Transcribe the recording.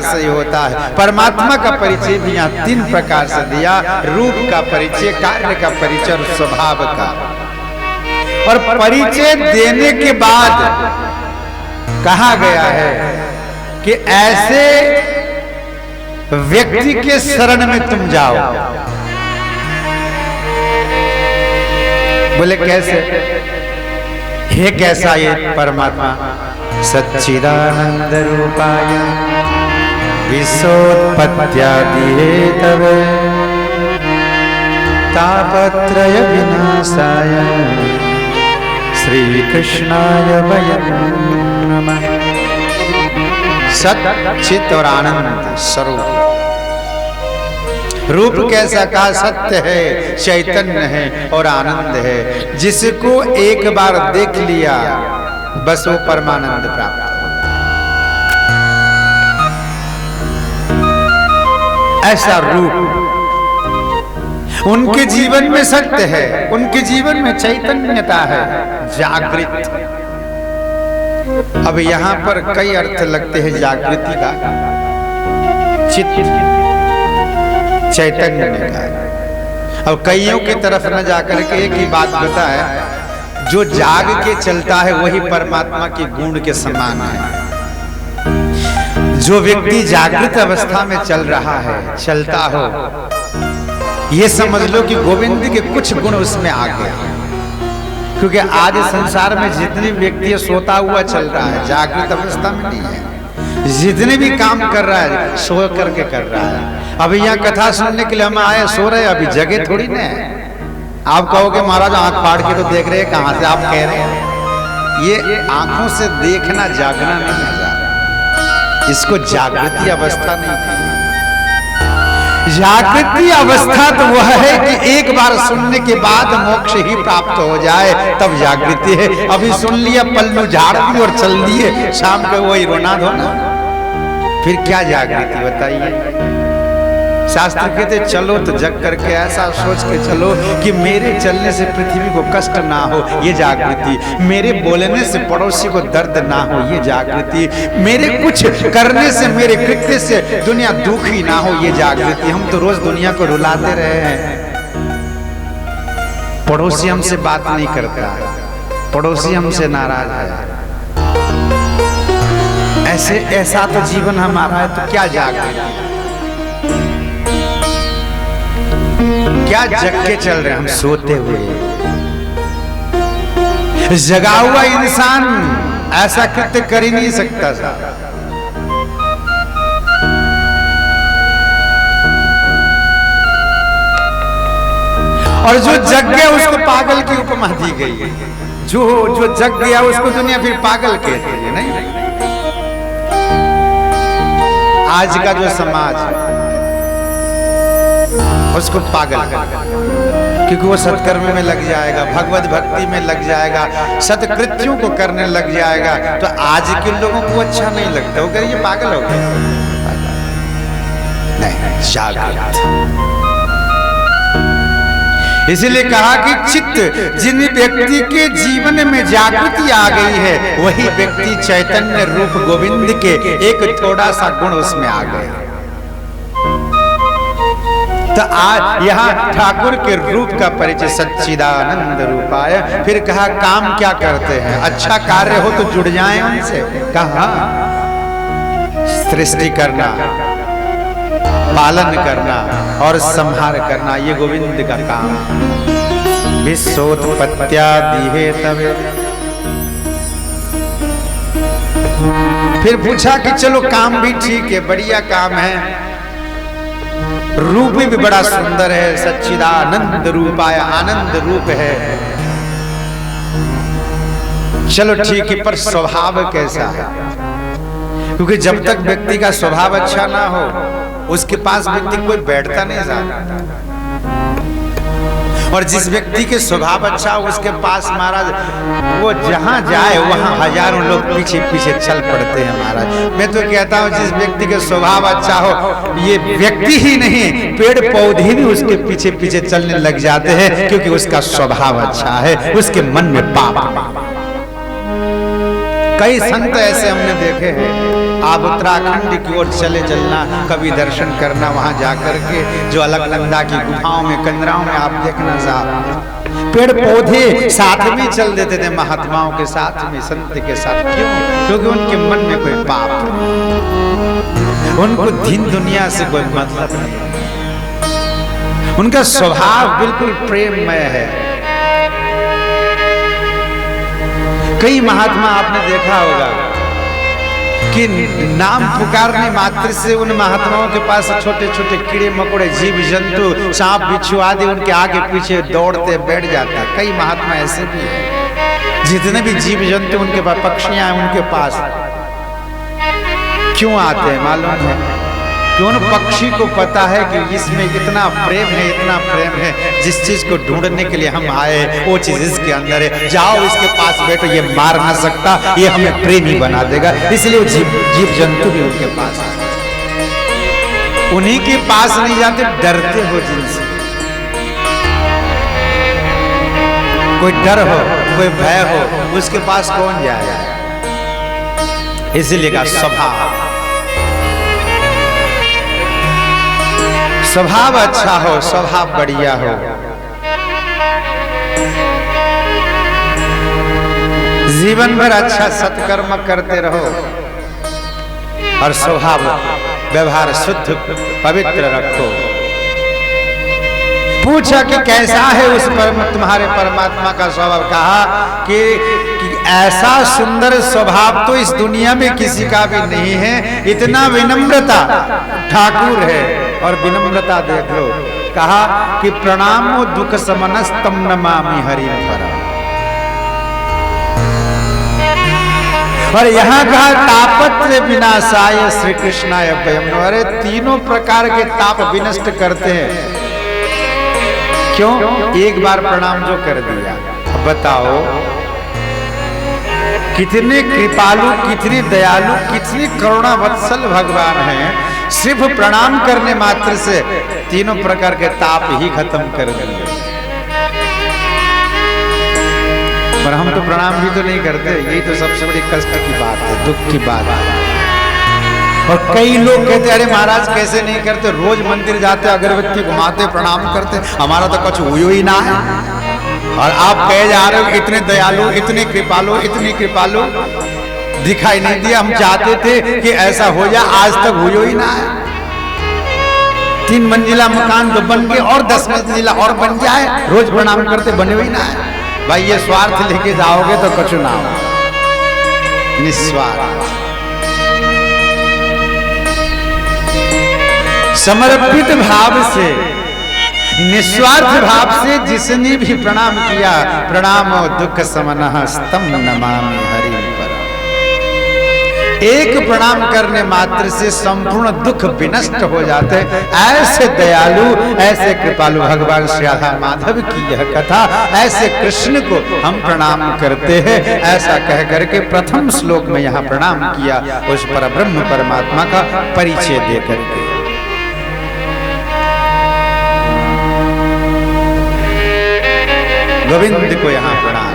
से होता है। परमात्मा का परिचय भी यहाँ 3 प्रकार से दिया, रूप का परिचय, कार्य का परिचय और स्वभाव का। और परिचय देने के बाद कहा गया है कि ऐसे व्यक्ति के शरण में तुम जाओ। बोले कैसे? हे कैसा ये परमात्मा? सच्चिदानंद रूपाय विश्वोत्पत्त्यादि हेतवे तापत्रय विनाशाय श्री कृष्णाय वयं नमः। सत चित और आनंद स्वरूप। रूप कैसा? कहा सत्य है, चैतन्य है और आनंद है। जिसको एक बार देख लिया बस वो परमानंद प्राप्त हो। ऐसा रूप उनके जीवन में सत्य है, उनके जीवन में चैतन्यता है, जागृत। अब यहां पर कई अर्थ लगते हैं जागृति का, चित्त चैतन्य का। अब कईयों की तरफ न जाकर के एक ही बात बताए, जो जाग के चलता है वही परमात्मा के गुण के समान है। जो व्यक्ति जागृत अवस्था में चल रहा है, चलता हो, ये समझ लो कि गोविंद के कुछ गुण उसमें आ गए। क्योंकि आज संसार में जितने व्यक्ति सोता हुआ चल रहा है, जागृत अवस्था में नहीं है। जितने भी काम कर रहा है सो करके कर रहा है। अभी यहाँ कथा सुनने के लिए हम आए, सो रहे, अभी जगह थोड़ी ना है। आप कहोगे महाराज आंख फाड़ के तो देख रहे हैं, कहां से आप कह रहे हैं? ये आंखों से देखना जागना नहीं है, इसको जागृति अवस्था नहीं है। जागृति अवस्था तो वह है कि एक बार सुनने के बाद मोक्ष ही प्राप्त हो जाए, तब जागृति है। अभी सुन लिया, पल्लू झाड़ दी और चल दिए, शाम को वही रोना धोना, फिर क्या जागृति बताइए? शास्त्र कहते चलो तो जग करके ऐसा सोच के चलो कि मेरे चलने से पृथ्वी को कष्ट ना हो, ये जागृति। मेरे बोलने से पड़ोसी को दर्द ना हो, ये जागृति। मेरे कुछ करने से, मेरे कृत्य से दुनिया दुखी ना हो, ये जागृति। हम तो रोज दुनिया को रुलाते रहे हैं। पड़ोसी हमसे बात नहीं करता, पड़ोसी हमसे नाराज है, ऐसा तो जीवन हमारा है। तो क्या जागृति? क्या जग के चल रहे हम सोते हुए? जगा हुआ इंसान ऐसा कृत्य कर ही नहीं सकता था। और जो जग गया उसको पागल की उपमा दी गई है। जो जग गया उसको दुनिया फिर पागल कहती है। नहीं, आज का जो समाज है उसको पागल कर, क्योंकि वो सत्कर्म में लग जाएगा, भगवत भक्ति में लग जाएगा, सत्कृत्यों को करने लग जाएगा। तो आज के लोगों को अच्छा नहीं लगता, वो कह ये पागल हो गया। नहीं, जागृत। इसीलिए कहा कि चित्त जिन व्यक्ति के जीवन में जागृति आ गई है, वही व्यक्ति चैतन्य रूप गोविंद के एक थोड़ा सा गुण उसमें आ गए। तो आज यहाँ ठाकुर के रूप का परिचय, सच्चिदानंद रूपाय। फिर कहा काम क्या करते हैं? अच्छा कार्य हो तो जुड़ जाएं उनसे। कहा सृष्टि करना, पालन करना और संहार करना, ये गोविंद का काम। विश्वोत्पत्त्यादि हेतवे। फिर पूछा कि चलो काम भी ठीक है, बढ़िया काम है, रूप भी बड़ा सुंदर है, सच्चिदानंद रूपाय, आनंद रूप है। चलो ठीक है, पर स्वभाव कैसा है? क्योंकि जब तक व्यक्ति का स्वभाव अच्छा ना हो, उसके पास व्यक्ति कोई बैठता नहीं जाता। और जिस व्यक्ति के स्वभाव अच्छा हो उसके पास महाराज वो जहां जाए वहां हजारों लोग पीछे पीछे चल पड़ते हैं महाराज। मैं तो कहता हूं जिस व्यक्ति के स्वभाव अच्छा हो, ये व्यक्ति ही नहीं पेड़ पौधे भी उसके पीछे पीछे चलने लग जाते हैं, क्योंकि उसका स्वभाव अच्छा है, उसके मन में पाप। कई संत ऐसे हमने देखे हैं, आप उत्तराखंड की ओर चले चलना, कभी दर्शन करना वहां जाकर के, जो अलकनंदा की गुफाओं में, कंदराओं में आप देखना साहब, पेड़ पौधे साथ में चल देते थे महात्माओं के साथ में, संत के साथ। क्यों? क्योंकि उनके मन में कोई पाप नहीं, उनको दीन दुनिया से कोई मतलब नहीं, उनका स्वभाव बिल्कुल प्रेममय है। कई महात्मा आपने देखा होगा कि नाम पुकारने मात्र से उन महात्माओं के पास छोटे छोटे कीड़े मकोड़े, जीव जंतु, सांप बिच्छू आदि उनके आगे पीछे दौड़ते बैठ जाता है। कई महात्मा ऐसे भी हैं, जितने भी जीव जंतु उनके पास, पक्षियां उनके पास क्यों आते हैं मालूम है? कि उन पक्षी को पता है कि इसमें इतना प्रेम है, इतना प्रेम है, जिस चीज को ढूंढने के लिए हम आए वो चीज इसके अंदर है, जाओ इसके पास बैठो, ये मार ना सकता, ये हमें प्रेमी बना देगा। इसलिए जीव जंतु भी उनके पास, उन्हीं के पास नहीं जाते, डरते हो जिनसे। कोई डर हो, कोई भय हो, उसके पास कौन जाए? इसीलिए का स्वभाव अच्छा हो, स्वभाव बढ़िया हो, जीवन भर अच्छा सत्कर्म करते रहो और स्वभाव व्यवहार शुद्ध पवित्र रखो। पूछा कि कैसा है उस तुम्हारे परमात्मा का स्वभाव? कहा कि ऐसा सुंदर स्वभाव तो इस दुनिया में किसी का भी नहीं है, इतना विनम्रता ठाकुर है। और विनम्रता देख लो, कहा कि प्रणामो दुख समनस्तम नमामि हरि परम। और यहाँ कहा तापत्र विनाशाय श्री कृष्णाय भयम। अरे तीनों प्रकार के ताप विनष्ट करते हैं। क्यों? एक बार प्रणाम जो कर दिया। अब बताओ कितने कृपालु, कितने दयालु, कितने करुणा वत्सल भगवान हैं। सिर्फ प्रणाम करने मात्र से तीनों प्रकार के ताप ही खत्म कर दिए। पर हम तो प्रणाम भी तो नहीं करते, यही तो सबसे बड़ी कष्ट की बात है, दुख की बात है। और कई लोग कहते अरे महाराज कैसे नहीं करते, रोज मंदिर जाते, अगरबत्ती घुमाते, प्रणाम करते, हमारा तो कुछ हुई ही ना है। और आप कहे जा रहे हो इतने दयालु, इतने कृपालु, इतनी कृपालु, दिखाई नहीं दिया। हम चाहते थे कि ऐसा हो जाए, आज तक हुई ही ना है। 3 मंजिला मकान तो बन के और 10 मंजिला और बन जाए, रोज प्रणाम करते, बने हुई ना है। भाई ये स्वार्थ लेके जाओगे तो कुछ ना हो। निस्वार्थ समर्पित भाव से, निस्वार्थ भाव से जिसने भी प्रणाम किया, प्रणामो दुख समनः स्तम नमामि हरि परम। एक प्रणाम करने मात्र से संपूर्ण दुख विनष्ट हो जाते। ऐसे दयालु, ऐसे कृपालु भगवान श्री राधा माधव की यह कथा, ऐसे कृष्ण को हम प्रणाम करते हैं। ऐसा कह करके प्रथम श्लोक में यहाँ प्रणाम किया उस परब्रह्म परमात्मा का परिचय दे करके। गोविंद को यहाँ प्रणाम।